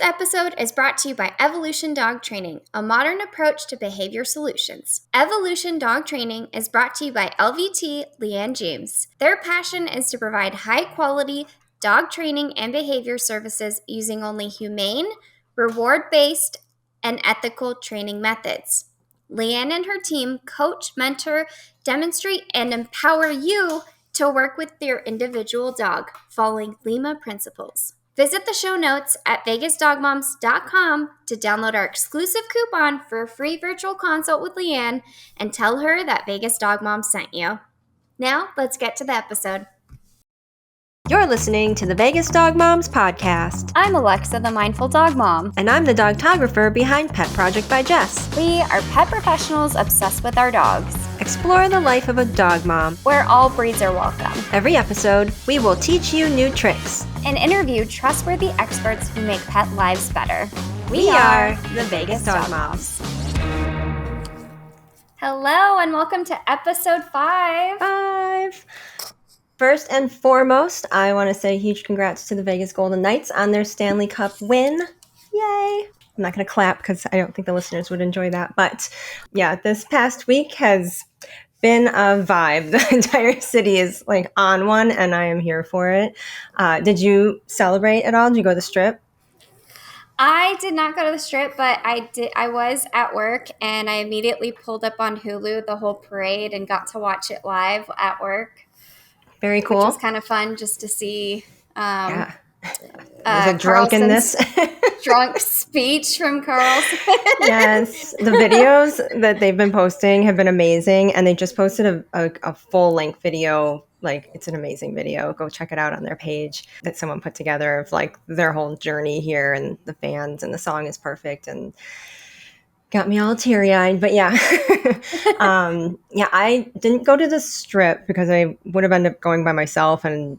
episode is brought to you by Evolution Dog Training, a modern approach to behavior solutions. Evolution Dog Training is brought to you by LVT Leanne James. Their passion is to provide high-quality dog training and behavior services using only humane, reward-based, and ethical training methods. Leanne and her team coach, mentor, demonstrate, and empower you to work with your individual dog, following Lima principles. Visit the show notes at vegasdogmoms.com to download our exclusive coupon for a free virtual consult with Leanne and tell her that Vegas Dog Moms sent you. Now, let's get to the episode. You're listening to the Vegas Dog Moms podcast. I'm Alexa, the Mindful Dog Mom. And I'm the dogtographer behind Pet Project by Jess. We are pet professionals obsessed with our dogs. Explore the life of a dog mom, where all breeds are welcome. Every episode, we will teach you new tricks and interview trustworthy experts who make pet lives better. We are the Vegas Dog Moms. Hello, and welcome to episode 5. First and foremost, I want to say huge congrats to the Vegas Golden Knights on their Stanley Cup win. Yay! I'm not going to clap because I don't think the listeners would enjoy that. But yeah, this past week has been a vibe. The entire city is like on one, and I am here for it. Did you celebrate at all? Did you go to the Strip? I did not go to the Strip, but I did. I was at work, and I immediately pulled up on Hulu the whole parade and got to watch it live at work. Very cool. Which was kind of fun just to see the drunkenness. Drunk speech from Carlson. Yes. The videos that they've been posting have been amazing. And they just posted a full-length video. Like, it's an amazing video. Go check it out on their page that someone put together of like their whole journey here and the fans. And the song is perfect. And got me all teary-eyed, but yeah. I didn't go to the Strip because I would have ended up going by myself, and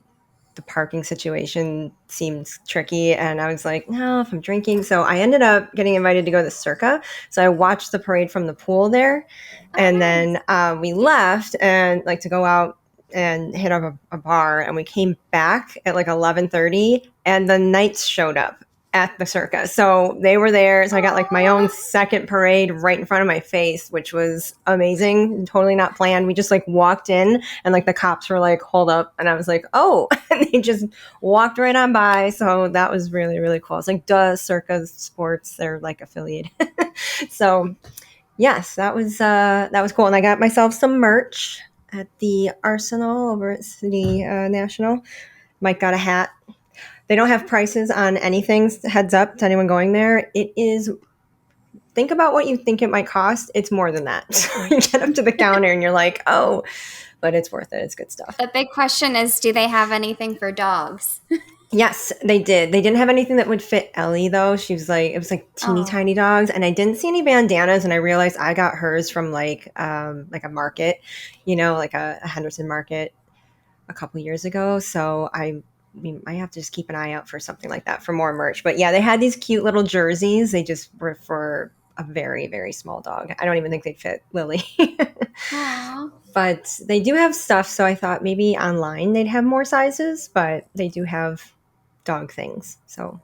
the parking situation seemed tricky. And I was like, no, if I'm drinking. So I ended up getting invited to go to the Circa. So I watched the parade from the pool there. And then we left and like to go out and hit up a bar. And we came back at like 11:30 and the Knights showed up at the Circa. So they were there. So I got like my own second parade right in front of my face, which was amazing. Totally not planned. We just like walked in and like the cops were like, hold up. And I was like, oh, and they just walked right on by. So that was really, really cool. It's like, Circa Sports, they're like affiliated. So yes, that was cool. And I got myself some merch at the Arsenal over at City National. Mike got a hat. They don't have prices on anything. Heads up to anyone going there. It is, think about what you think it might cost. It's more than that. So you get up to the counter and you're like, oh, but it's worth it. It's good stuff. The big question is, do they have anything for dogs? Yes, they did. They didn't have anything that would fit Ellie, though. She was like, it was like teeny tiny dogs. And I didn't see any bandanas. And I realized I got hers from like a market, like a Henderson market a couple years ago. So we might have to just keep an eye out for something like that for more merch. But yeah, they had these cute little jerseys. They just were for a very, very small dog. I don't even think they'd fit Lily. But they do have stuff. So I thought maybe online they'd have more sizes, but they do have dog things. So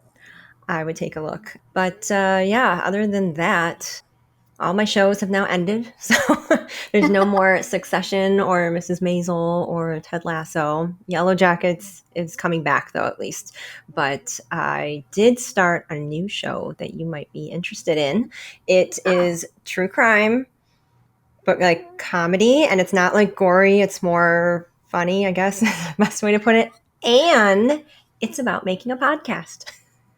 I would take a look. But other than that, all my shows have now ended. So there's no more Succession or Mrs. Maisel or Ted Lasso. Yellow Jackets is coming back, though, at least. But I did start a new show that you might be interested in. It is true crime, but like comedy. And it's not like gory. It's more funny, I guess, is the best way to put it. And it's about making a podcast.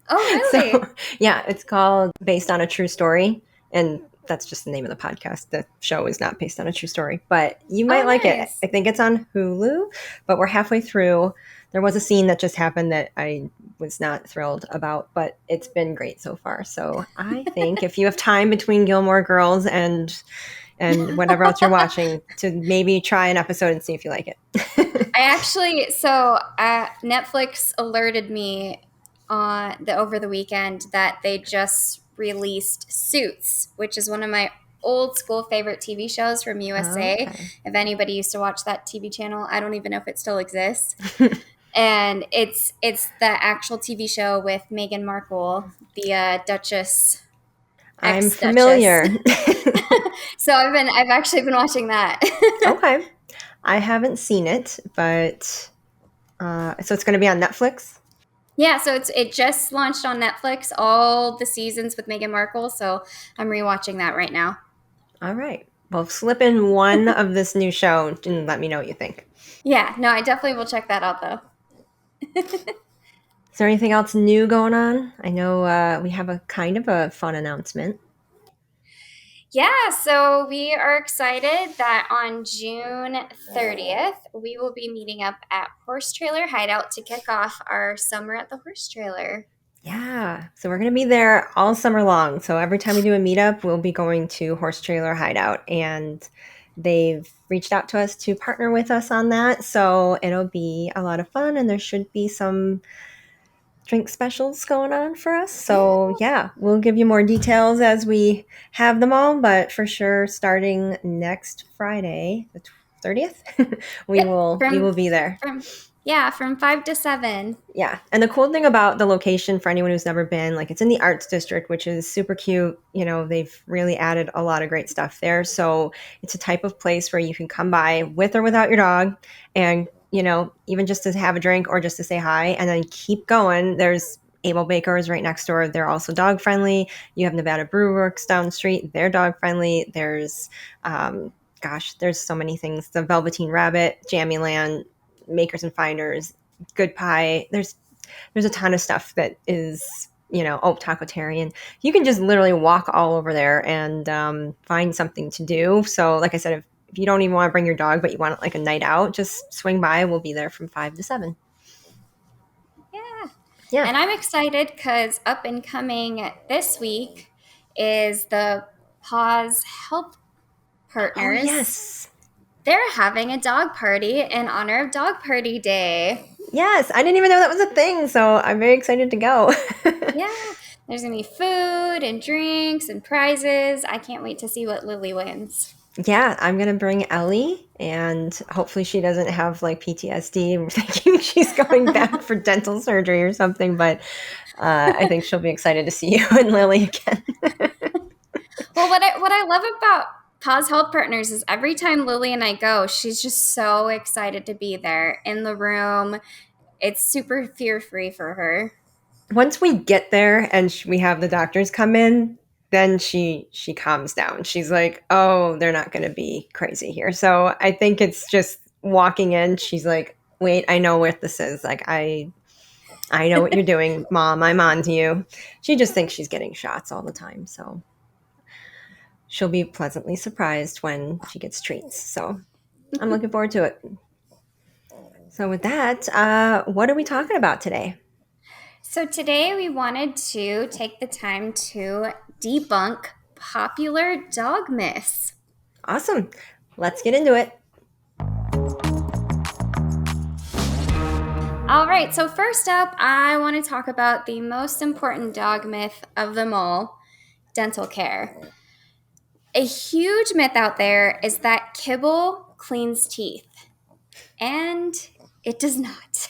Oh, really? So, yeah, it's called Based on a True Story. And that's just the name of the podcast. The show is not based on a true story, but you might like it. I think it's on Hulu, but we're halfway through. There was a scene that just happened that I was not thrilled about, but it's been great so far. So I think if you have time between Gilmore Girls and whatever else you're watching, to maybe try an episode and see if you like it. Netflix alerted me over the weekend that they just released Suits, which is one of my old school favorite TV shows from USA. Okay. If anybody used to watch that TV channel, I don't even know if it still exists. and it's the actual TV show with Meghan Markle, the Duchess, I'm ex Duchess. familiar. So I've actually been watching that. Okay. I haven't seen it, but so it's going to be on Netflix. Yeah, so it just launched on Netflix, all the seasons with Meghan Markle. So I'm rewatching that right now. All right. Well, slip in one of this new show and let me know what you think. Yeah, no, I definitely will check that out though. Is there anything else new going on? I know we have a kind of a fun announcement. Yeah, so we are excited that on June 30th, we will be meeting up at Horse Trailer Hideout to kick off our summer at the horse trailer. Yeah. So we're going to be there all summer long. So every time we do a meetup, we'll be going to Horse Trailer Hideout. And they've reached out to us to partner with us on that. So it'll be a lot of fun. And there should be some drink specials going on for us. Yeah, So yeah, we'll give you more details as we have them all. But for sure, starting next Friday, the 30th, we yep, will be there. from 5 to 7. Yeah. And the cool thing about the location for anyone who's never been, like it's in the Arts District, which is super cute. You know, they've really added a lot of great stuff there. So it's a type of place where you can come by with or without your dog and, you know, even just to have a drink or just to say hi and then keep going. There's Able Bakers right next door. They're also dog friendly. You have Nevada Brew Works down the street. They're dog friendly. There's, there's so many things. The Velveteen Rabbit, Jammy Land, Makers and Finders, Good Pie. There's a ton of stuff that is, you know, Tacotarian. You can just literally walk all over there and find something to do. So like I said, if you don't even want to bring your dog but you want like a night out, just swing by. We'll be there from 5 to 7. Yeah. Yeah. And I'm excited because up and coming this week is the Paws Help Oh Partners. yes. They're having a dog party in honor of Dog Party Day. Yes, I didn't even know that was a thing, so I'm very excited to go. Yeah, there's gonna be food and drinks and prizes. I can't wait to see what Lily wins. Yeah, I'm gonna bring Ellie, and hopefully she doesn't have like PTSD. I'm thinking she's going back for dental surgery or something, but I think she'll be excited to see you and Lily again. Well, what I love about Paws Health Partners is every time Lily and I go, she's just so excited to be there in the room. It's super fear free for her. Once we get there and we have the doctors come in, then she calms down. She's like, "Oh, they're not going to be crazy here." So I think it's just walking in. She's like, "Wait, I know what this is. Like I know what you're doing, Mom. I'm on to you." She just thinks she's getting shots all the time. So she'll be pleasantly surprised when she gets treats. So I'm looking forward to it. So with that, what are we talking about today? So today we wanted to take the time to debunk popular dog myths. Awesome. Let's get into it. All right, so first up, I want to talk about the most important dog myth of them all, dental care. A huge myth out there is that kibble cleans teeth, and it does not.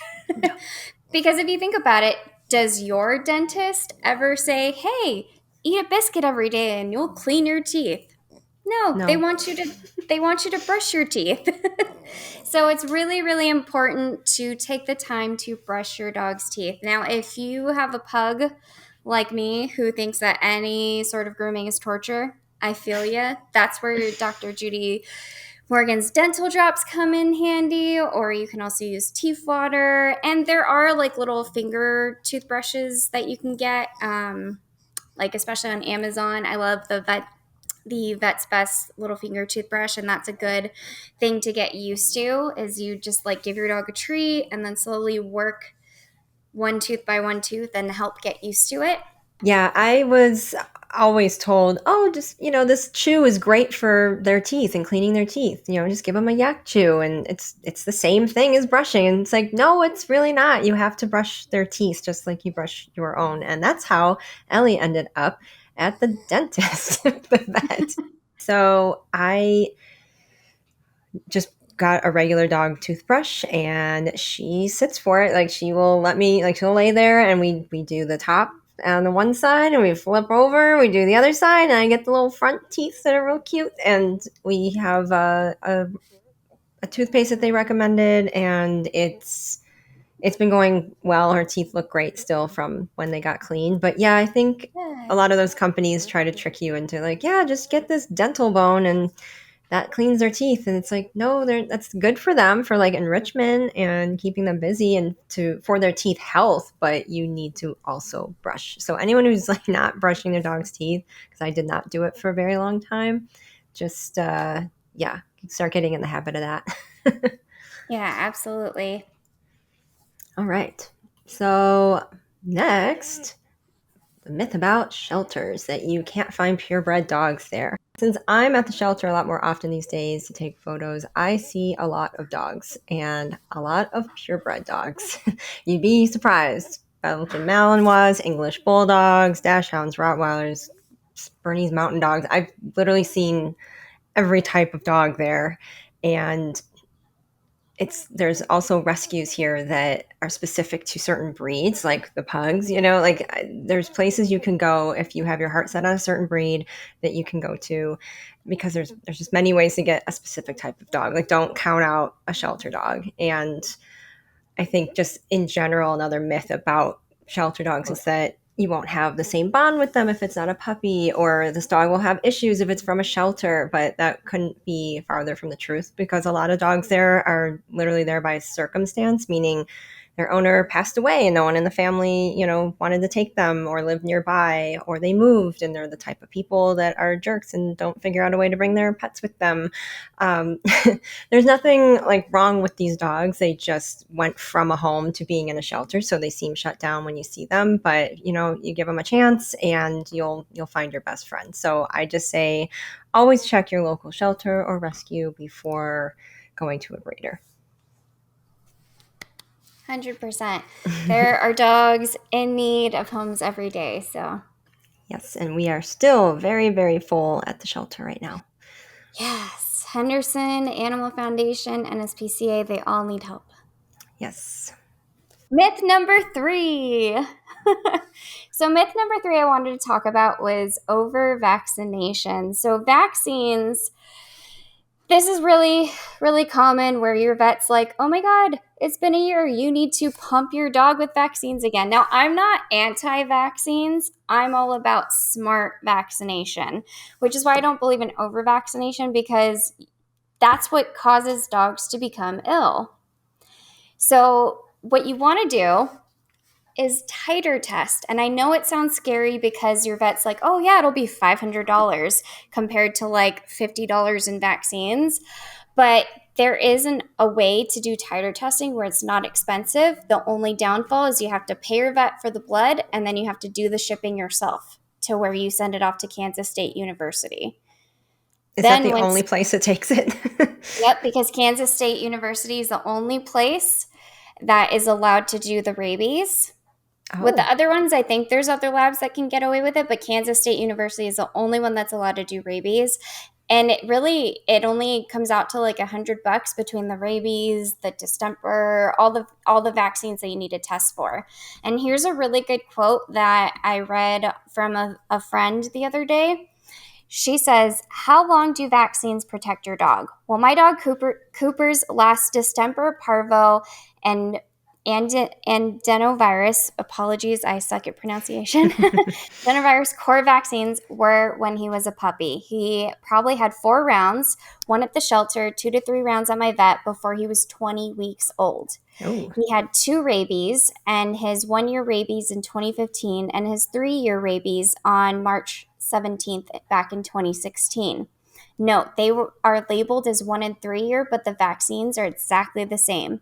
Because if you think about it, does your dentist ever say, "Hey, eat a biscuit every day and you'll clean your teeth"? No, No. they want you to brush your teeth. So it's really, really important to take the time to brush your dog's teeth. Now, if you have a pug like me who thinks that any sort of grooming is torture, I feel ya. That's where Dr. Judy Morgan's dental drops come in handy, or you can also use teeth water. And there are like little finger toothbrushes that you can get, like especially on Amazon. I love the Vet's Best little finger toothbrush, and that's a good thing to get used to. Is you just like give your dog a treat and then slowly work one tooth by one tooth and help get used to it. Yeah, I was always told, oh, just, you know, this chew is great for their teeth and cleaning their teeth. You know, just give them a yak chew and it's the same thing as brushing. And it's like, no, it's really not. You have to brush their teeth just like you brush your own. And that's how Ellie ended up at the dentist, the vet. So I just got a regular dog toothbrush, and she sits for it. Like, she will let me, like, she'll lay there, and we do the top on the one side, and we flip over, we do the other side, and I get the little front teeth that are real cute. And we have a toothpaste that they recommended, and it's been going well. Her teeth look great still from when they got clean. But yeah, I think a Good. lot of those companies try to trick you into, like, yeah, just get this dental bone and that cleans their teeth. And it's like, no, that's good for them for like enrichment and keeping them busy and for their teeth health, but you need to also brush. So anyone who's like not brushing their dog's teeth, because I did not do it for a very long time, just yeah, start getting in the habit of that. Yeah, absolutely. All right. So next, the myth about shelters, that you can't find purebred dogs there. Since I'm at the shelter a lot more often these days to take photos, I see a lot of dogs and a lot of purebred dogs. You'd be surprised. Belgian Malinois, English Bulldogs, Dachshunds, Rottweilers, Bernese Mountain Dogs. I've literally seen every type of dog there. And there's also rescues here that are specific to certain breeds, like the pugs, like there's places you can go if you have your heart set on a certain breed that you can go to, because there's just many ways to get a specific type of dog. Like, don't count out a shelter dog. And I think just in general, another myth about shelter dogs is that you won't have the same bond with them if it's not a puppy, or this dog will have issues if it's from a shelter. But that couldn't be farther from the truth, because a lot of dogs there are literally there by circumstance, meaning their owner passed away and no one in the family, wanted to take them or live nearby, or they moved and they're the type of people that are jerks and don't figure out a way to bring their pets with them. Um, there's nothing like wrong with these dogs. They just went from a home to being in a shelter, so they seem shut down when you see them. But you give them a chance, and you'll find your best friend. So I just say, always check your local shelter or rescue before going to a breeder. 100%. There are dogs in need of homes every day, so. Yes, and we are still very, very full at the shelter right now. Yes, Henderson, Animal Foundation, NSPCA, they all need help. Yes. Myth number 3. So myth number 3 I wanted to talk about was over vaccination. So vaccines, this is really, really common where your vet's like, oh my God, it's been a year. You need to pump your dog with vaccines again. Now, I'm not anti-vaccines. I'm all about smart vaccination, which is why I don't believe in over-vaccination, because that's what causes dogs to become ill. So what you want to do is titer test. And I know it sounds scary because your vet's like, oh yeah, it'll be $500 compared to like $50 in vaccines. But there isn't a way to do titer testing where it's not expensive. The only downfall is you have to pay your vet for the blood, and then you have to do the shipping yourself to where you send it off to Kansas State University. Is that the only place that takes it? Yep, because Kansas State University is the only place that is allowed to do the rabies. With the other ones, I think there's other labs that can get away with it, but Kansas State University is the only one that's allowed to do rabies. And it only comes out to like $100 between the rabies, the distemper, all the vaccines that you need to test for. And here's a really good quote that I read from a friend the other day. She says, how long do vaccines protect your dog? Well, my dog Cooper's last distemper, parvo, and adenovirus, apologies, I suck at pronunciation, adenovirus core vaccines were when he was a puppy. He probably had 4 rounds, 1 at the shelter, 2 to 3 rounds at my vet before he was 20 weeks old. Oh. He had 2 rabies, and his 1-year rabies in 2015 and his 3-year rabies on March 17th back in 2016. Note, are labeled as 1 and 3 year, but the vaccines are exactly the same.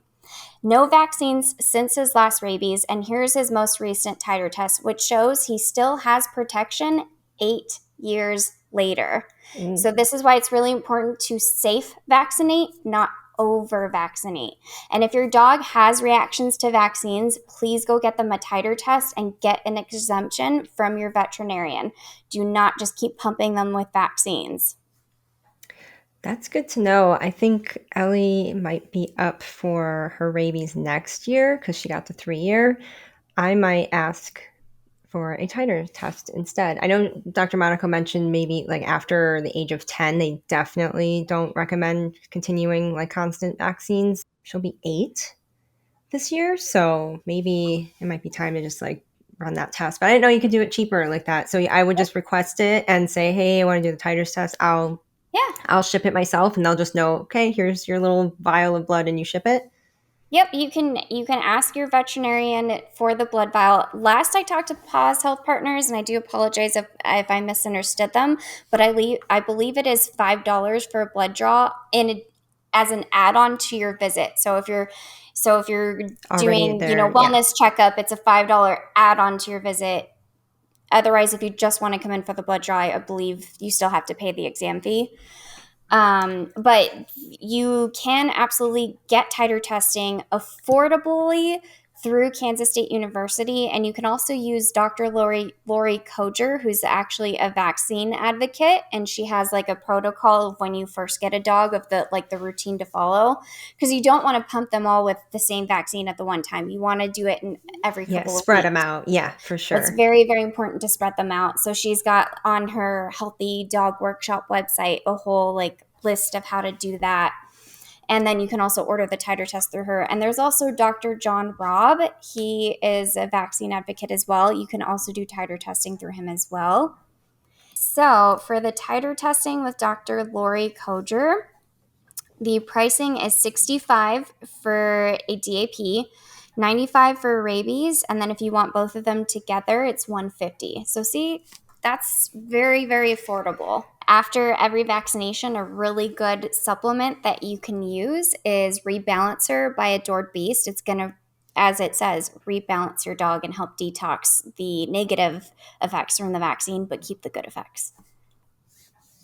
No vaccines since his last rabies, and here's his most recent titer test, which shows he still has protection 8 years later. So this is why it's really important to safe vaccinate, not over vaccinate. And if your dog has reactions to vaccines, please go get them a titer test and get an exemption from your veterinarian. Do not just keep pumping them with vaccines. That's good to know. I think Ellie might be up for her rabies next year because she got the 3 year. I might ask for a titer test instead. I know Dr. Monaco mentioned maybe like after the age of 10, they definitely don't recommend continuing like constant vaccines. She'll be 8 this year, so maybe it might be time to just like run that test. But I didn't know you could do it cheaper like that. So I would just request it and say, "Hey, I want to do the titers test. Yeah. I'll ship it myself," and they'll just know, "Okay, here's your little vial of blood and you ship it." Yep, you can ask your veterinarian for the blood vial. Last I talked to Paws Health Partners, and I do apologize if I misunderstood them, but I believe it is $5 for a blood draw as an add-on to your visit. So if you're Already doing there, yeah. wellness checkup, it's a $5 add-on to your visit. Otherwise, if you just want to come in for the blood draw, I believe you still have to pay the exam fee. But you can absolutely get titer testing affordably through Kansas State University, and you can also use Dr. Lori Koger, who's actually a vaccine advocate, and she has like a protocol of when you first get a dog of the routine to follow, because you don't want to pump them all with the same vaccine at the one time. You want to do it in every Yeah, couple of spread them weeks. out. Yeah, for It's sure. very, very important to spread them out. So she's got on her Healthy Dog Workshop website a whole like list of how to do that. And then you can also order the titer test through her. And there's also Dr. John Robb. He is a vaccine advocate as well. You can also do titer testing through him as well. So for the titer testing with Dr. Lori Koger, the pricing is $65 for a DAP, $95 for rabies, and then if you want both of them together, it's $150. So see, that's very, very affordable. After every vaccination, a really good supplement that you can use is Rebalancer by Adored Beast. It's going to, as it says, rebalance your dog and help detox the negative effects from the vaccine, but keep the good effects.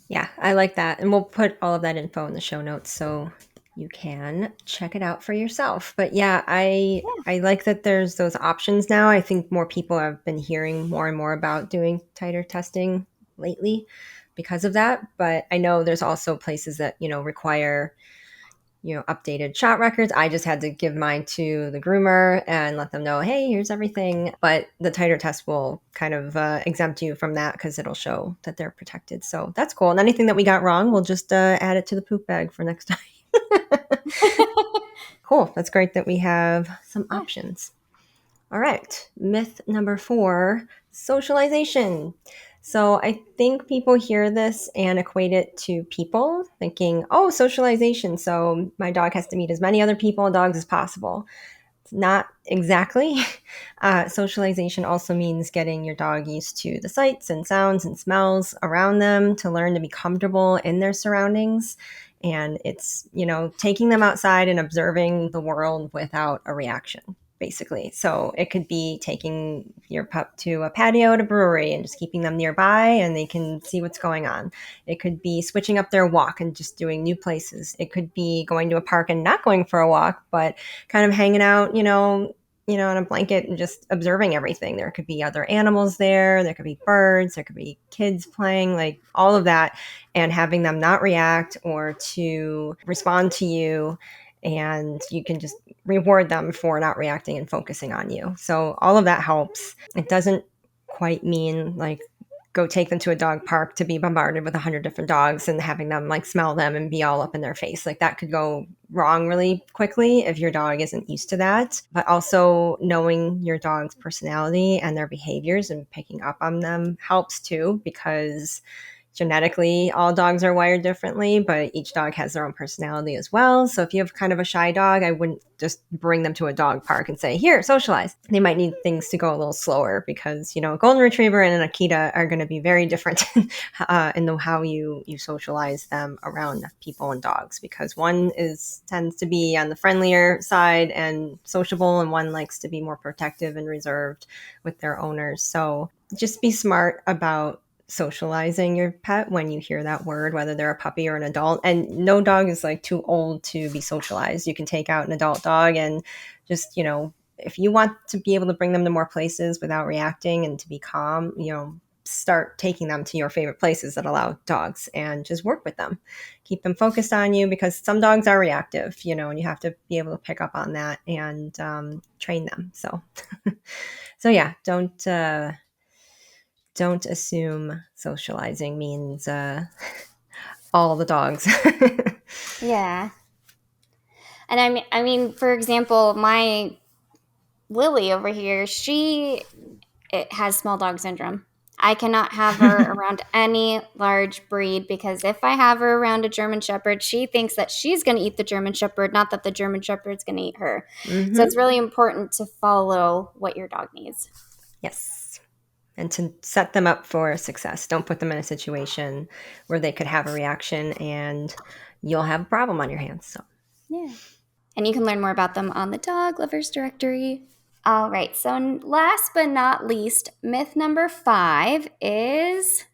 Yeah, I like that. And we'll put all of that info in the show notes so you can check it out for yourself. But yeah, I like that there's those options now. I think more people have been hearing more and more about doing titer testing lately because of that. But I know there's also places that, require updated shot records. I just had to give mine to the groomer and let them know, hey, here's everything. But the titer test will kind of exempt you from that because it'll show that they're protected. So that's cool. And anything that we got wrong, we'll just add it to the poop bag for next time. Cool. That's great that we have some Yeah. options. All right. Myth number 4, socialization. So I think people hear this and equate it to people, thinking, oh, socialization. So my dog has to meet as many other people and dogs as possible. It's not exactly. Socialization also means getting your dog used to the sights and sounds and smells around them to learn to be comfortable in their surroundings. And it's, taking them outside and observing the world without a reaction, basically. So it could be taking your pup to a patio at a brewery and just keeping them nearby and they can see what's going on. It could be switching up their walk and just doing new places. It could be going to a park and not going for a walk, but kind of hanging out, on a blanket and just observing everything. There could be other animals there. There could be birds. There could be kids playing, like all of that, and having them not react or to respond to you. And you can just reward them for not reacting and focusing on you. So all of that helps. It doesn't quite mean like go take them to a dog park to be bombarded with 100 different dogs and having them like smell them and be all up in their face. Like that could go wrong really quickly if your dog isn't used to that. But also knowing your dog's personality and their behaviors and picking up on them helps too, because genetically all dogs are wired differently, but each dog has their own personality as well. So if you have kind of a shy dog, I wouldn't just bring them to a dog park and say, here, socialize. They might need things to go a little slower because, a golden retriever and an Akita are going to be very different in how you socialize them around people and dogs, because one tends to be on the friendlier side and sociable, and one likes to be more protective and reserved with their owners. So just be smart about socializing your pet when you hear that word, whether they're a puppy or an adult. And no dog is like too old to be socialized. You can take out an adult dog and just, if you want to be able to bring them to more places without reacting and to be calm, start taking them to your favorite places that allow dogs and just work with them. Keep them focused on you because some dogs are reactive, and you have to be able to pick up on that and train them. So, so yeah, don't assume socializing means all the dogs. Yeah. And I mean, for example, my Lily over here, it has small dog syndrome. I cannot have her around any large breed because if I have her around a German Shepherd, she thinks that she's going to eat the German Shepherd, not that the German Shepherd's going to eat her. So Mm-hmm. it's really important to follow what your dog needs. Yes. And to set them up for success. Don't put them in a situation where they could have a reaction and you'll have a problem on your hands. So, Yeah. And you can learn more about them on the Dog Lovers Directory. All right. So last but not least, myth number 5 is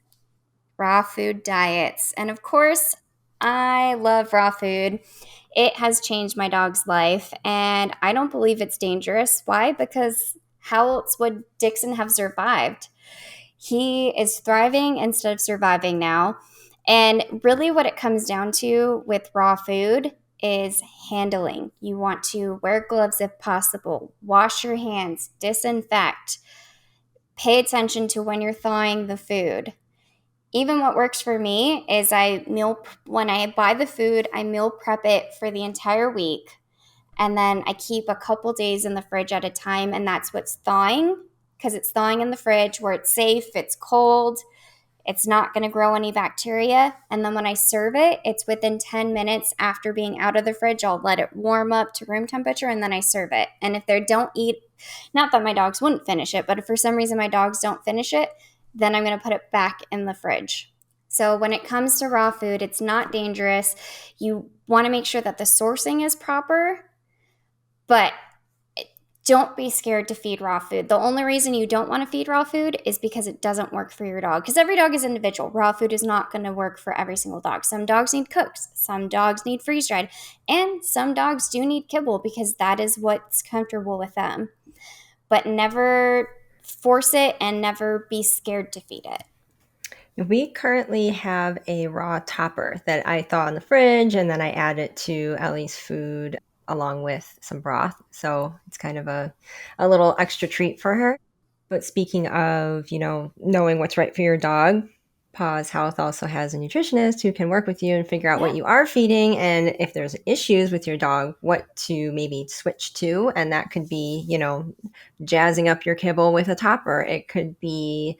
raw food diets. And of course, I love raw food. It has changed my dog's life, and I don't believe it's dangerous. Why? Because how else would Dixon have survived? He is thriving instead of surviving now. And really, what it comes down to with raw food is handling. You want to wear gloves if possible, wash your hands, disinfect, pay attention to when you're thawing the food. Even what works for me is when I buy the food, I meal prep it for the entire week. And then I keep a couple days in the fridge at a time, and that's what's thawing because it's thawing in the fridge where it's safe, it's cold, it's not going to grow any bacteria. And then when I serve it, it's within 10 minutes after being out of the fridge. I'll let it warm up to room temperature and then I serve it. And if they don't eat, not that my dogs wouldn't finish it, but if for some reason my dogs don't finish it, then I'm going to put it back in the fridge. So when it comes to raw food, it's not dangerous. You want to make sure that the sourcing is proper, but don't be scared to feed raw food. The only reason you don't want to feed raw food is because it doesn't work for your dog. Because every dog is individual. Raw food is not going to work for every single dog. Some dogs need cooked. Some dogs need freeze-dried. And some dogs do need kibble because that is what's comfortable with them. But never force it and never be scared to feed it. we currently have a raw topper that I thaw in the fridge and then I add it to Ellie's food along with some broth. So it's kind of a little extra treat for her. But speaking of, knowing what's right for your dog, Paws Health also has a nutritionist who can work with you and figure out what Yeah. you are feeding and if there's issues with your dog, what to maybe switch to. And that could be, jazzing up your kibble with a topper. It could be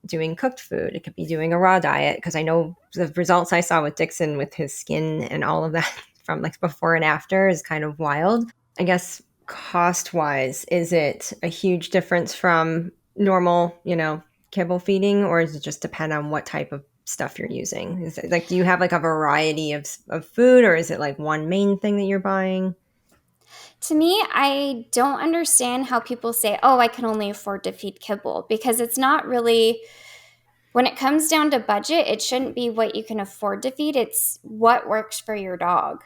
doing cooked food. It could be doing a raw diet because I know the results I saw with Dixon with his skin and all of that from like before and after is kind of wild. I guess cost wise, is it a huge difference from normal, kibble feeding, or does it just depend on what type of stuff you're using? Is it like, do you have like a variety of food, or is it like one main thing that you're buying? To me, I don't understand how people say, oh, I can only afford to feed kibble because it's not really, when it comes down to budget, it shouldn't be what you can afford to feed. It's what works for your dog.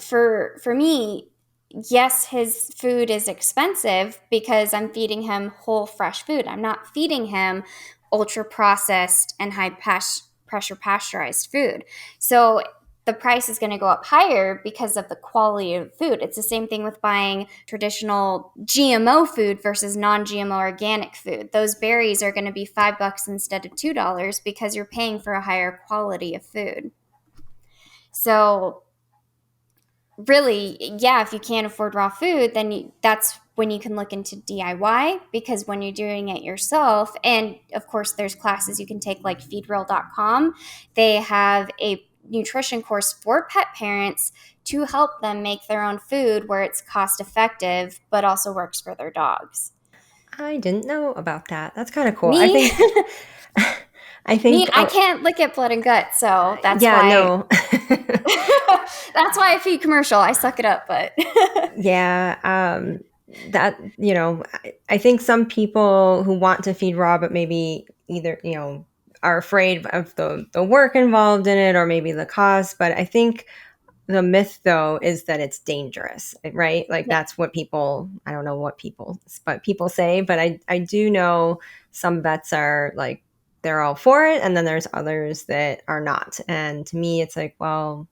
For me, yes, his food is expensive because I'm feeding him whole fresh food. I'm not feeding him ultra processed and pressure pasteurized food. So the price is going to go up higher because of the quality of food. It's the same thing with buying traditional GMO food versus non-GMO organic food. Those berries are going to be $5 instead of $2 because you're paying for a higher quality of food. So really, yeah, if you can't afford raw food, then that's when you can look into DIY because when you're doing it yourself, and of course, there's classes you can take like feedreal.com. They have a nutrition course for pet parents to help them make their own food where it's cost effective but also works for their dogs. I didn't know about that. That's kind of cool. I Me, think, I me, think, I can't look at blood and gut, so that's yeah, why no. that's why I feed commercial. I suck it up, but Yeah, that I think some people who want to feed raw, but maybe either are afraid of the work involved in it, or maybe the cost. But I think The myth, though, is that it's dangerous, right? Like Yeah. that's what people, I don't know what people, but people say, but I do know some vets are like, they're all for it. And then there's others that are not. And to me, it's like, well,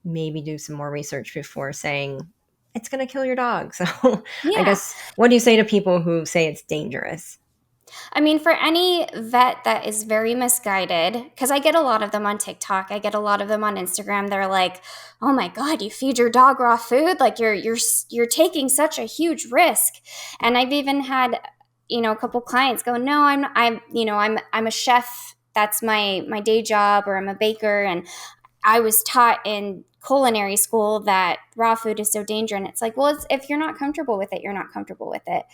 maybe do some more research before saying it's going to kill your dog. So I Yeah. guess, what do you say to people who say it's dangerous? I mean, for any vet that is very misguided, because I get a lot of them on TikTok, I get a lot of them on Instagram. They're like, "Oh my God, you feed your dog raw food? Like you're taking such a huge risk." And I've even had, a couple clients go, "No, I'm a chef. That's my day job, or I'm a baker, and I was taught in culinary school that raw food is so dangerous." And it's like, well, if you're not comfortable with it, you're not comfortable with it.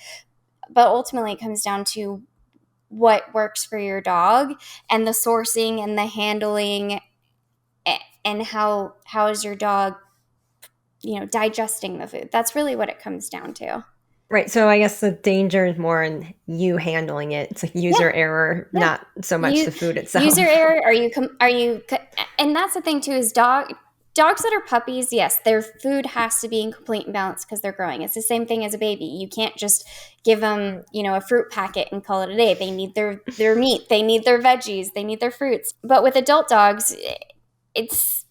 But ultimately, it comes down to what works for your dog and the sourcing and the handling, and how is your dog digesting the food. That's really what it comes down to. Right. So I guess the danger is more in you handling it. It's like Yeah. user error, Yeah. not so much You the food user itself. error. And that's the thing too, is dogs that are puppies, yes, their food has to be in complete and balance because they're growing. It's the same thing as a baby. You can't just give them, a fruit packet and call it a day. They need their meat, they need their veggies, they need their fruits. But with adult dogs, it's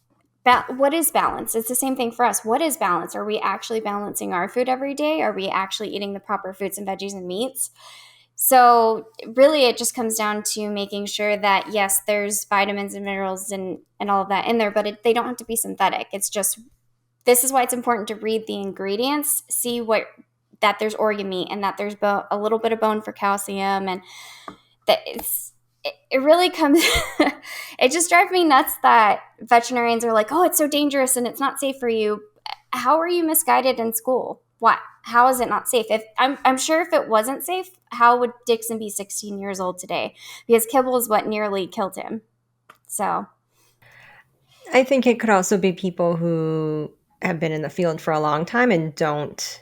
what is balance? It's the same thing for us. What is balance? Are we actually balancing our food every day? Are we actually eating the proper fruits and veggies and meats? So really, it just comes down to making sure that, yes, there's vitamins and minerals and all of that in there, but they don't have to be synthetic. It's just, this is why it's important to read the ingredients, see that there's organ meat, and that there's a little bit of bone for calcium, and that it really comes it just drives me nuts that veterinarians are like, oh, it's so dangerous and it's not safe for you. How are you misguided in school? What? How is it not safe? If I'm sure if it wasn't safe, how would Dixon be 16 years old today? Because kibble is what nearly killed him. So I think it could also be people who have been in the field for a long time and don't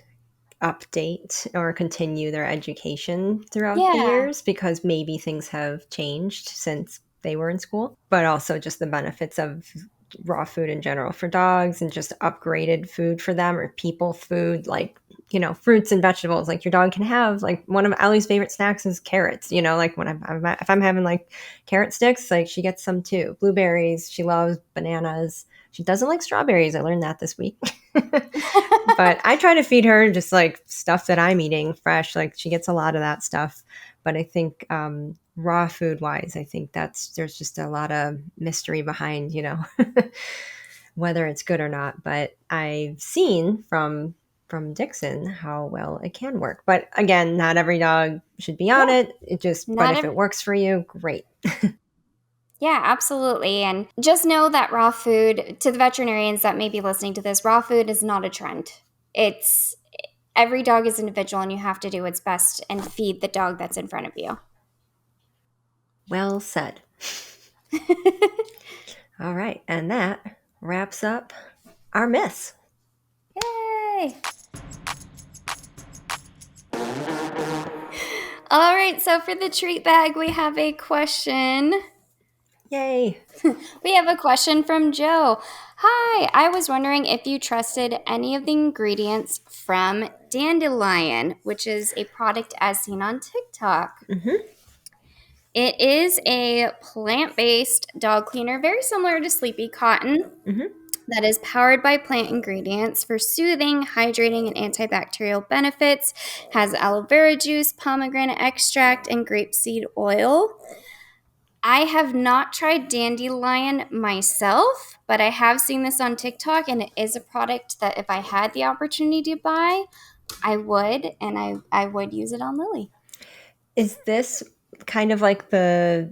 update or continue their education throughout the yeah. years because maybe things have changed since they were in school, but also just the benefits of raw food in general for dogs and just upgraded food for them or people food like fruits and vegetables. Like your dog can have, like, one of Ellie's favorite snacks is carrots, like when if I'm having like carrot sticks, like she gets some too. Blueberries, she loves bananas. She doesn't like strawberries. I learned that this week. But I try to feed her just like stuff that I'm eating fresh. Like she gets a lot of that stuff. But I think raw food wise, I think there's just a lot of mystery behind, whether it's good or not. But I've seen from Dixon how well it can work. But again, not every dog should be on Yeah. it. But Not if every, it works for you, great. yeah, absolutely. And just know that raw food, to the veterinarians that may be listening to this, raw food is not a trend. It's Every dog is individual, and you have to do what's best and feed the dog that's in front of you. Well said. All right. And that wraps up our myths. Yay! All right, so for the treat bag, we have a question. Yay. We have a question from Joe. Hi, I was wondering if you trusted any of the ingredients from Dandylion, which is a product as seen on TikTok. Mm-hmm. It is a plant-based dog cleaner, very similar to Sleepy Cotton, Mm-hmm. that is powered by plant ingredients for soothing, hydrating, and antibacterial benefits. Has aloe vera juice, pomegranate extract, and grapeseed oil. I have not tried Dandelion myself, but I have seen this on TikTok, and it is a product that if I had the opportunity to buy, I would, and I would use it on Lily. Is this kind of like the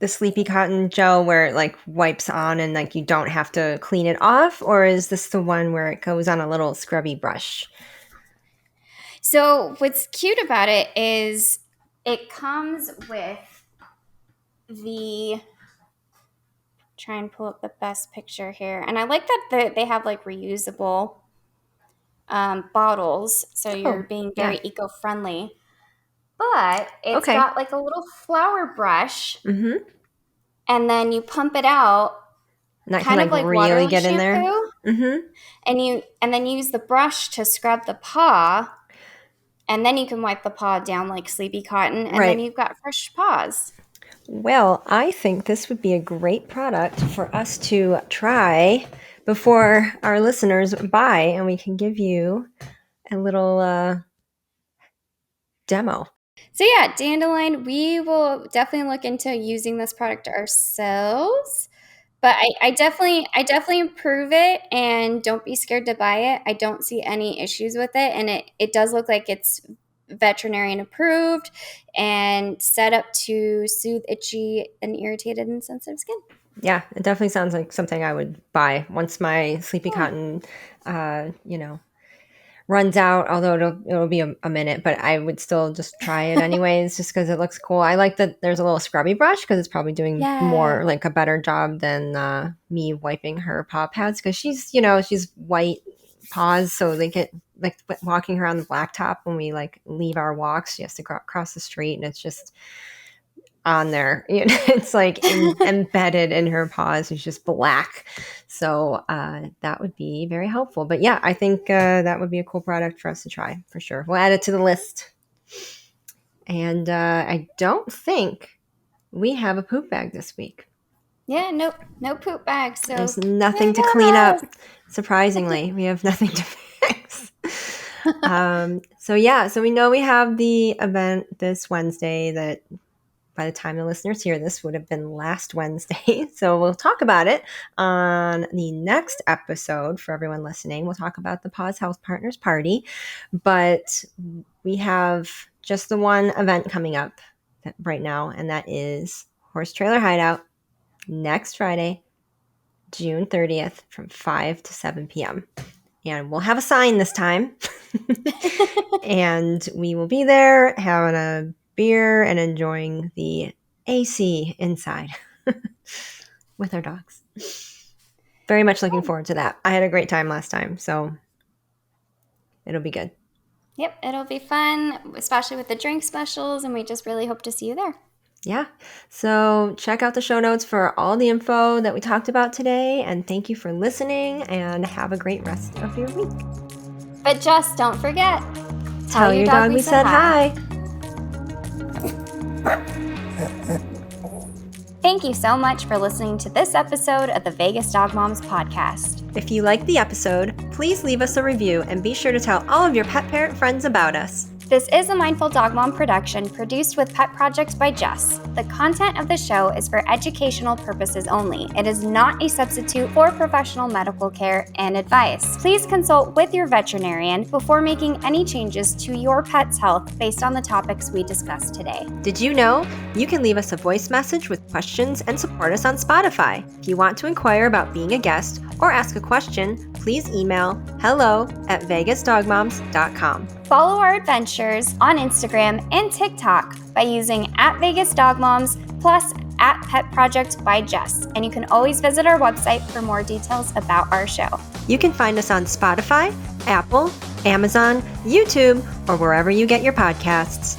sleepy cotton gel where it like wipes on and like you don't have to clean it off, or is this the one where it goes on a little scrubby brush? So what's cute about it is it comes with the, try and pull up the best picture here. And I like that they have like reusable bottles, so you're Oh, being yeah. very eco-friendly. But it's Okay. got like a little flower brush, Mm-hmm. and then you pump it out, And that kind can of like really waterless get in there. shampoo. And then you use the brush to scrub the paw, and then you can wipe the paw down like sleepy cotton, and then Right. you've got fresh paws. Well, I think this would be a great product for us to try before our listeners buy, and we can give you a little demo. So yeah, Dandelion, we will definitely look into using this product ourselves. But I definitely approve it, and don't be scared to buy it. I don't see any issues with it, and it does look like it's veterinarian approved and set up to soothe itchy and irritated and sensitive skin. Yeah, it definitely sounds like something I would buy once my sleepy cotton, runs out. Although it'll be a minute, but I would still just try it anyways, just because it looks cool. I like that there's a little scrubby brush because it's probably doing more like a better job than me wiping her paw pads, because she's white paws, so they get like walking her on the blacktop when we like leave our walks. She has to cross the street, and it's just on there. It's like embedded in her paws. It's just black. So that would be very helpful. But yeah, I think that would be a cool product for us to try for sure. We'll add it to the list. And I don't think we have a poop bag this week. Yeah, no poop bag. So there's nothing to clean up. Surprisingly, we have nothing to fix. So we know we have the event this Wednesday that by the time the listeners hear this would have been last Wednesday. So we'll talk about it on the next episode. For everyone listening, we'll talk about the Paws Health Partners Party. But we have just the one event coming up right now, and that is Horse Trailer Hideout next Friday, June 30th from 5 to 7 p.m. And we'll have a sign this time. And we will be there having a beer and enjoying the AC inside with our dogs. Very much looking forward to that. I had a great time last time, so it'll be good. Yep, it'll be fun, especially with the drink specials, and we just really hope to see you there. Yeah. So check out the show notes for all the info that we talked about today, and thank you for listening, and have a great rest of your week. But just don't forget, tell your dog we said hi. Thank you so much for listening to this episode of the Vegas Dog Moms podcast. If you liked the episode, please leave us a review and be sure to tell all of your pet parent friends about us. This is a Mindful Dog Mom production produced with Pet Projects by Jess. The content of the show is for educational purposes only. It is not a substitute for professional medical care and advice. Please consult with your veterinarian before making any changes to your pet's health based on the topics we discussed today. Did you know you can leave us a voice message with questions and support us on Spotify? If you want to inquire about being a guest or ask a question, please email hello@vegasdogmoms.com. Follow our adventures on Instagram and TikTok by using @VegasDogMoms plus @PetProject by Jess. And you can always visit our website for more details about our show. You can find us on Spotify, Apple, Amazon, YouTube, or wherever you get your podcasts.